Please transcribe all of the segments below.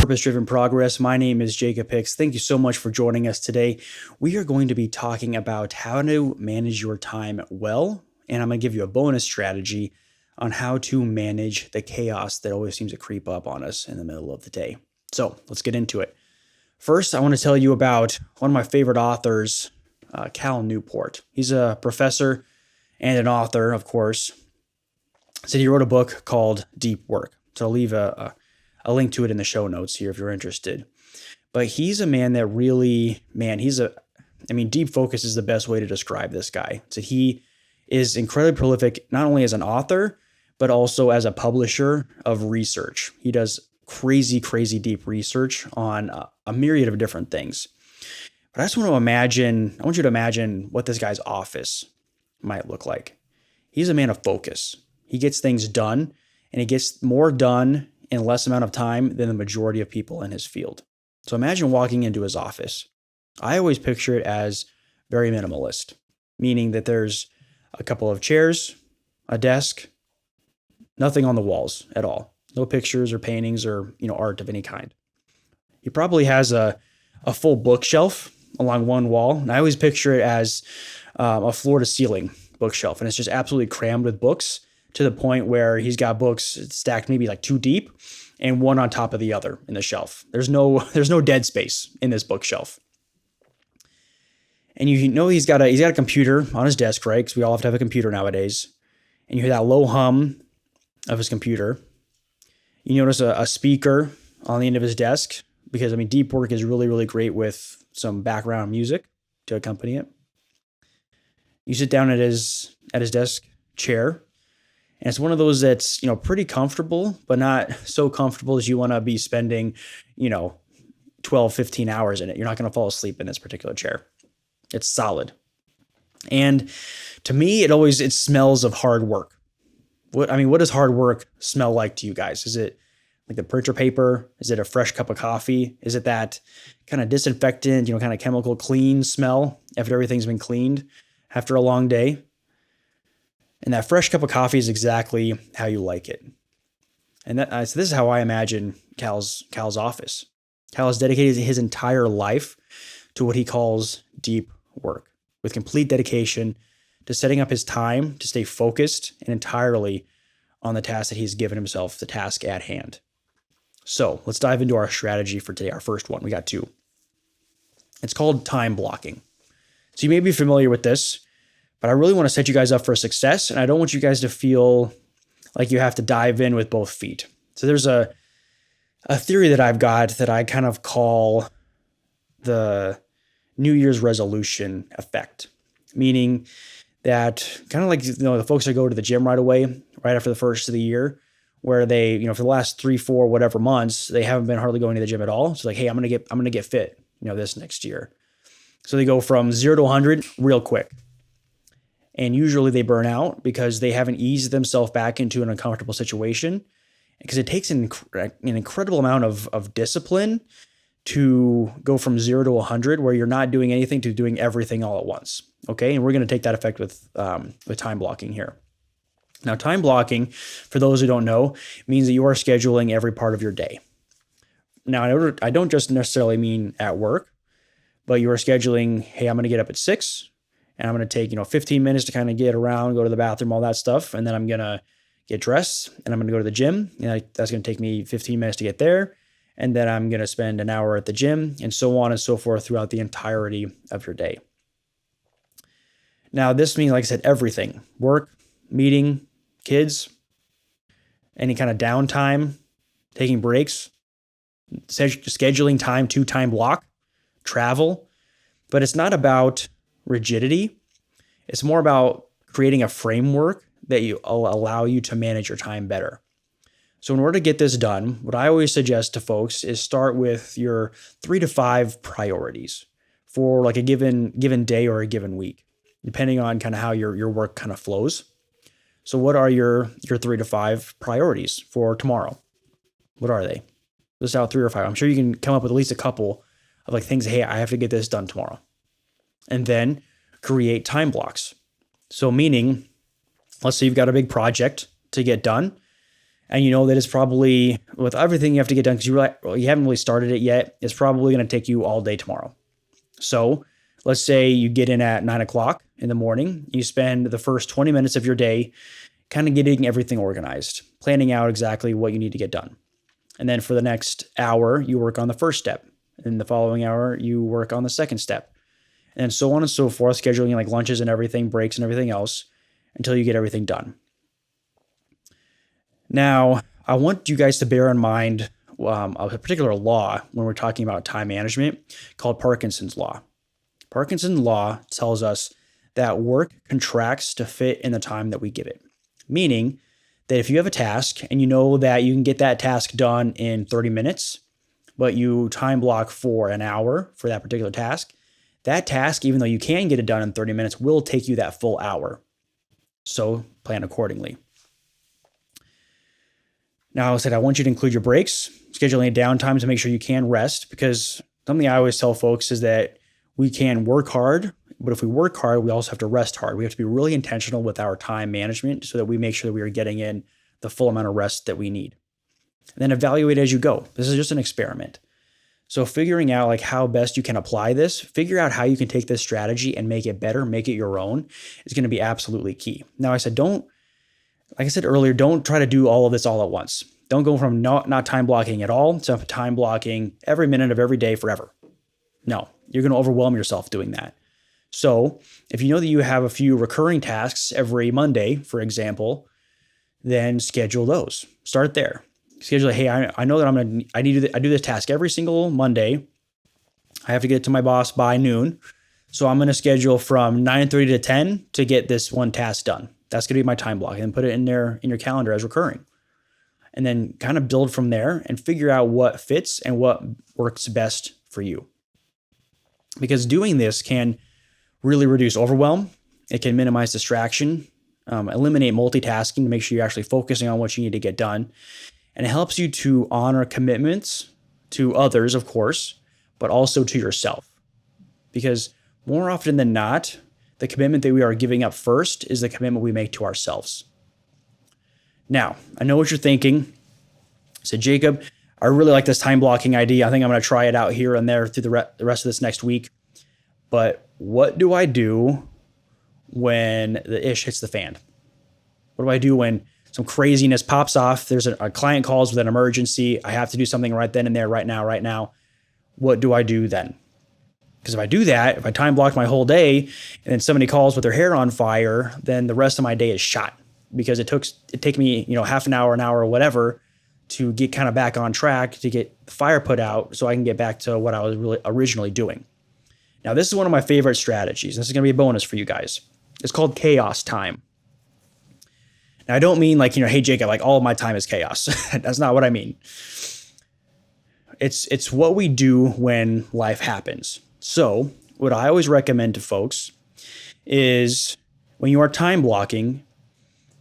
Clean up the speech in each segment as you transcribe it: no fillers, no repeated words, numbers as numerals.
Purpose-Driven Progress. My name is Jacob Hicks. Thank you so much for joining us today. We are going to be talking about how to manage your time well, and I'm going to give you a bonus strategy on how to manage the chaos that always seems to creep up on us in the middle of the day. So let's get into it. First, I want to tell you about one of my favorite authors, Cal Newport. He's a professor and an author, of course. So he wrote a book called Deep Work. So I'll leave a link to it in the show notes here if you're interested. But he's a man that really, deep focus is the best way to describe this guy. So he is incredibly prolific, not only as an author, but also as a publisher of research. He does crazy deep research on a myriad of different things. But I want you to imagine what this guy's office might look like. He's a man of focus. He gets things done, and he gets more done in less amount of time than the majority of people in his field. So imagine walking into his office. I always picture it as very minimalist, meaning that there's a couple of chairs, a desk, nothing on the walls at all. No pictures or paintings or art of any kind. He probably has a full bookshelf along one wall. And I always picture it as a floor to ceiling bookshelf. And it's just absolutely crammed with books to the point where he's got books stacked maybe like 2 deep and one on top of the other in the shelf. There's no dead space in this bookshelf. And he's got a computer on his desk, right? Because we all have to have a computer nowadays. And you hear that low hum of his computer. You notice a speaker on the end of his desk because deep work is really great with some background music to accompany it. You sit down at his desk chair, and it's one of those that's pretty comfortable, but not so comfortable as you want to be spending 12, 15 hours in it. You're not going to fall asleep in this particular chair. It's solid. And to me, it smells of hard work. What does hard work smell like to you guys? Is it like the printer paper? Is it a fresh cup of coffee? Is it that kind of disinfectant, kind of chemical clean smell after everything's been cleaned after a long day? And that fresh cup of coffee is exactly how you like it. And so this is how I imagine Cal's office. Cal has dedicated his entire life to what he calls deep work, with complete dedication to setting up his time to stay focused and entirely on the task that he's given himself, the task at hand. So let's dive into our strategy for today. Our first one, we got 2. It's called time blocking. So you may be familiar with this, but I really want to set you guys up for success, and I don't want you guys to feel like you have to dive in with both feet. So there's a theory that I've got that I kind of call the New Year's resolution effect, meaning that kind of like the folks that go to the gym right away, right after the first of the year, where they for the last 3, 4, whatever months, they haven't been hardly going to the gym at all. So like, hey, I'm gonna get fit, this next year. So they go from 0 to 100 real quick. And usually they burn out because they haven't eased themselves back into an uncomfortable situation, because it takes an incredible amount of discipline to go from 0 to 100, where you're not doing anything to doing everything all at once. Okay. And we're going to take that effect with time blocking here. Now, time blocking, for those who don't know, means that you are scheduling every part of your day. Now, I don't just necessarily mean at work, but you are scheduling, hey, I'm going to get up at 6 and I'm going to take, 15 minutes to kind of get around, go to the bathroom, all that stuff. And then I'm going to get dressed and I'm going to go to the gym. And that's going to take me 15 minutes to get there. And then I'm going to spend an hour at the gym, and so on and so forth throughout the entirety of your day. Now, this means, like I said, everything: work, meeting, kids, any kind of downtime, taking breaks, scheduling time to time block, travel. But it's not about rigidity. It's more about creating a framework that will allow you to manage your time better. So in order to get this done, what I always suggest to folks is start with your 3 to 5 priorities for like a given day or a given week, depending on kind of how your work kind of flows. So what are your 3 to 5 priorities for tomorrow? What are they? List out 3 or 5. I'm sure you can come up with at least a couple of like things. Hey, I have to get this done tomorrow. And then create time blocks. So meaning, let's say you've got a big project to get done, and you know that it's probably, with everything you have to get done, because you haven't really started it yet, it's probably going to take you all day tomorrow. So let's say you get in at 9 o'clock in the morning, you spend the first 20 minutes of your day kind of getting everything organized, planning out exactly what you need to get done. And then for the next hour, you work on the first step. And the following hour, you work on the second step. And so on and so forth, scheduling like lunches and everything, breaks and everything else, until you get everything done. Now, I want you guys to bear in mind a particular law when we're talking about time management called Parkinson's Law. Parkinson's Law tells us that work contracts to fit in the time that we give it. Meaning that if you have a task and you know that you can get that task done in 30 minutes, but you time block for an hour for that particular task, that task, even though you can get it done in 30 minutes, will take you that full hour. So plan accordingly. Now, I said I want you to include your breaks, scheduling a downtime to make sure you can rest, because something I always tell folks is that we can work hard, but if we work hard, we also have to rest hard. We have to be really intentional with our time management so that we make sure that we are getting in the full amount of rest that we need. And then evaluate as you go. This is just an experiment. So figuring out like how best you can apply this, figure out how you can take this strategy and make it better, make it your own, is going to be absolutely key. Now, like I said earlier, don't try to do all of this all at once. Don't go from not time blocking at all to time blocking every minute of every day forever. No, you're going to overwhelm yourself doing that. So if you know that you have a few recurring tasks every Monday, for example, then schedule those. Start there. Schedule, hey, I know that I do this task every single Monday. I have to get it to my boss by noon. So I'm going to schedule from 9:30 to 10 to get this one task done. That's going to be my time block, and put it in your calendar as recurring. And then kind of build from there and figure out what fits and what works best for you. Because doing this can really reduce overwhelm. It can minimize distraction, eliminate multitasking to make sure you're actually focusing on what you need to get done. And it helps you to honor commitments to others, of course, but also to yourself. Because more often than not, the commitment that we are giving up first is the commitment we make to ourselves. Now, I know what you're thinking. So, Jacob, I really like this time blocking idea. I think I'm going to try it out here and there through the rest of this next week. But what do I do when the ish hits the fan? What do I do when some craziness pops off? There's a client calls with an emergency. I have to do something right then and there, right now. What do I do then? Because if I do that, if I time block my whole day and then somebody calls with their hair on fire, then the rest of my day is shot, because it take me, half an hour, or whatever to get kind of back on track to get the fire put out so I can get back to what I was really originally doing. Now, this is one of my favorite strategies. This is going to be a bonus for you guys. It's called chaos time. Now, I don't mean like, hey, Jacob, like all of my time is chaos. That's not what I mean. It's what we do when life happens. So what I always recommend to folks is when you are time blocking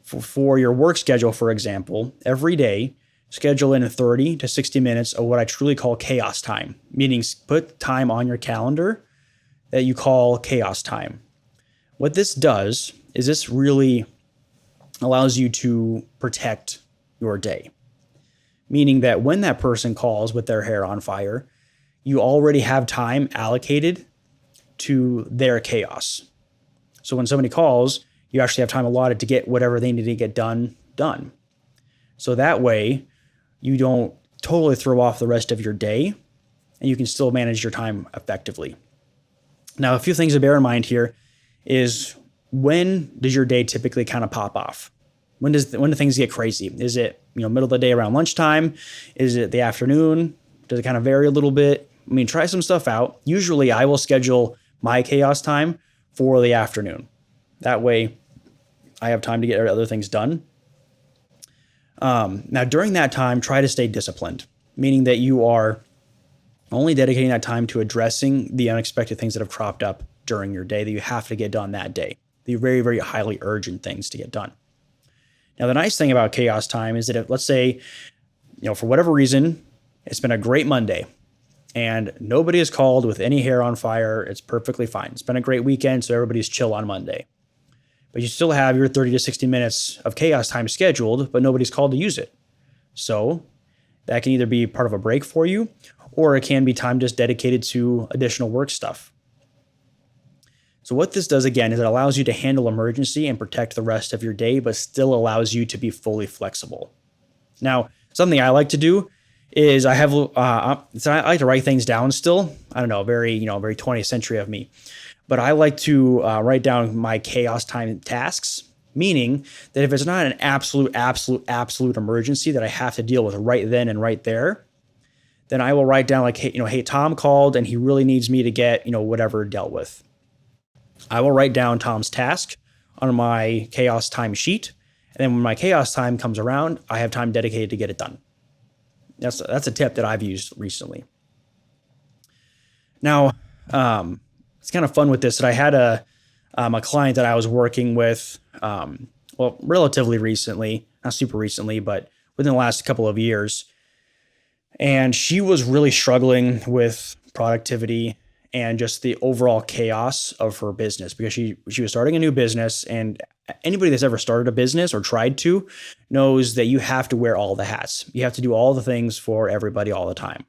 for your work schedule, for example, every day, schedule in 30 to 60 minutes of what I truly call chaos time, meaning put time on your calendar that you call chaos time. What this does is this really allows you to protect your day, meaning that when that person calls with their hair on fire, you already have time allocated to their chaos. So when somebody calls, you actually have time allotted to get whatever they need to get done. So that way, you don't totally throw off the rest of your day, and you can still manage your time effectively. Now, a few things to bear in mind here is, when does your day typically kind of pop off? When do things get crazy? Is it middle of the day around lunchtime? Is it the afternoon? Does it kind of vary a little bit? I mean, try some stuff out. Usually I will schedule my chaos time for the afternoon. That way I have time to get other things done. Now, during that time, try to stay disciplined, meaning that you are only dedicating that time to addressing the unexpected things that have cropped up during your day that you have to get done that day. The very, very highly urgent things to get done. Now, the nice thing about chaos time is that if, let's say, for whatever reason, it's been a great Monday and nobody is called with any hair on fire, it's perfectly fine. It's been a great weekend, so everybody's chill on Monday. But you still have your 30 to 60 minutes of chaos time scheduled, but nobody's called to use it. So that can either be part of a break for you, or it can be time just dedicated to additional work stuff. So what this does again is it allows you to handle emergency and protect the rest of your day, but still allows you to be fully flexible. Now, something I like to do is I like to write things down still. I don't know, very 20th century of me. But I like to write down my chaos time tasks, meaning that if it's not an absolute emergency that I have to deal with right then and right there, then I will write down like, hey, Tom called and he really needs me to get, whatever dealt with. I will write down Tom's task on my chaos time sheet. And then when my chaos time comes around, I have time dedicated to get it done. That's a tip that I've used recently. Now, it's kind of fun with this that I had a client that I was working with, relatively recently, not super recently, but within the last couple of years. And she was really struggling with productivity and just the overall chaos of her business because she was starting a new business, and anybody that's ever started a business or tried to knows that you have to wear all the hats. You have to do all the things for everybody all the time.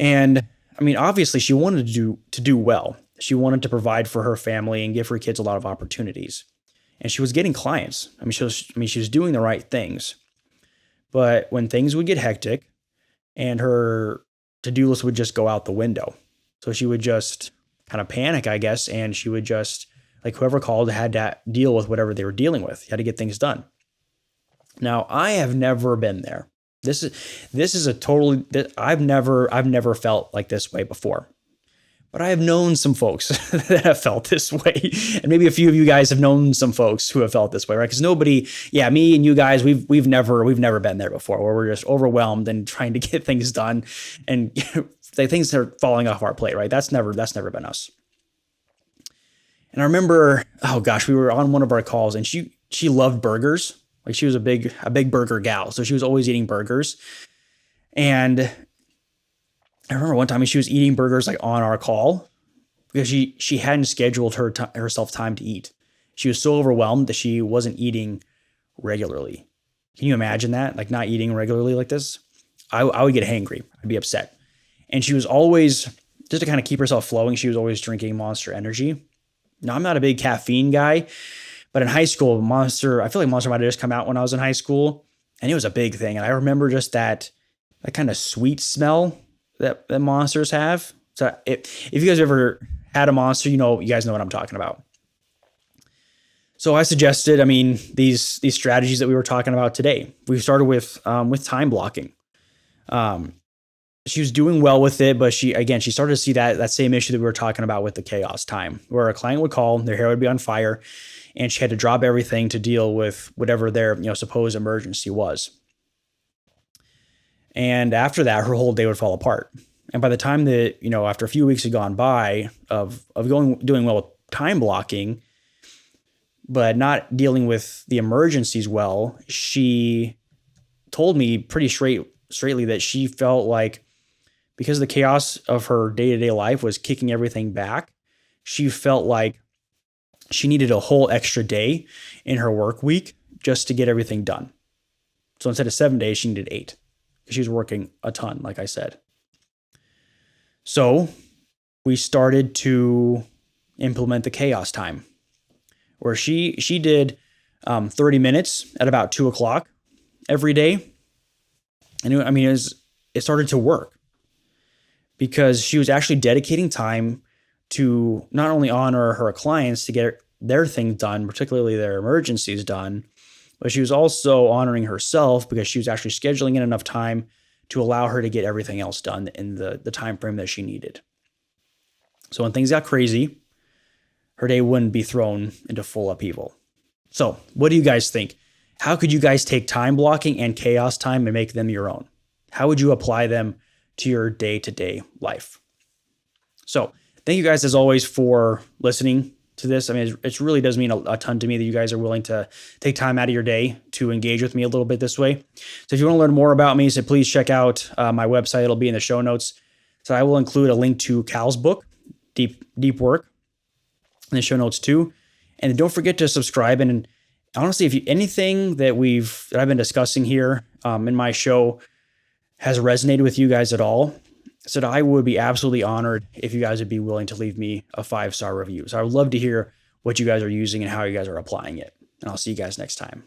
And I mean, obviously she wanted to do well. She wanted to provide for her family and give her kids a lot of opportunities. And she was getting clients. She was doing the right things. But when things would get hectic and her to-do list would just go out the window. So she would just kind of panic, I guess, and she would just, like, whoever called had to deal with whatever they were dealing with. You had to get things done. Now, I have never been there. This is a totally, I've never felt like this way before. But I have known some folks that have felt this way. And maybe a few of you guys have known some folks who have felt this way, right? Because me and you guys, we've never been there before, where we're just overwhelmed and trying to get things done and things are falling off our plate, right? That's never been us. And I remember, oh gosh, we were on one of our calls and she loved burgers. Like, she was a big burger gal. So she was always eating burgers. And I remember one time she was eating burgers like on our call because she hadn't scheduled herself time to eat. She was so overwhelmed that she wasn't eating regularly. Can you imagine that? Like, not eating regularly like this? I would get hangry. I'd be upset. And she was always, just to kind of keep herself flowing, she was always drinking Monster Energy. Now, I'm not a big caffeine guy, but in high school, I feel like Monster might have just come out when I was in high school, and it was a big thing. And I remember just that kind of sweet smell that Monsters have. So if you guys ever had a Monster, you guys know what I'm talking about. So I suggested, these strategies that we were talking about today. We started with time blocking. She was doing well with it, but she started to see that same issue that we were talking about with the chaos time, where a client would call, their hair would be on fire, and she had to drop everything to deal with whatever their supposed emergency was. And after that, her whole day would fall apart. And by the time that, after a few weeks had gone by of doing well with time blocking, but not dealing with the emergencies well, she told me pretty straightly that she felt like, because the chaos of her day-to-day life was kicking everything back, she felt like she needed a whole extra day in her work week just to get everything done. So instead of 7 days, she needed 8. She was working a ton, like I said. So we started to implement the chaos time, where she did 30 minutes at about 2:00 every day. And it started to work because she was actually dedicating time to not only honor her clients to get their things done, particularly their emergencies done, but she was also honoring herself because she was actually scheduling in enough time to allow her to get everything else done in the time frame that she needed. So when things got crazy, her day wouldn't be thrown into full upheaval. So what do you guys think? How could you guys take time blocking and chaos time and make them your own? How would you apply them to your day-to-day life? So thank you guys, as always, for listening to this. It really does mean a ton to me that you guys are willing to take time out of your day to engage with me a little bit this way. So if you want to learn more about me, so please check out my website. It'll be in the show notes. So I will include a link to Cal's book, Deep Work, in the show notes too. And don't forget to subscribe and Honestly, if anything that I've been discussing here in my show has resonated with you guys at all, so I would be absolutely honored if you guys would be willing to leave me a 5-star review. So I would love to hear what you guys are using and how you guys are applying it. And I'll see you guys next time.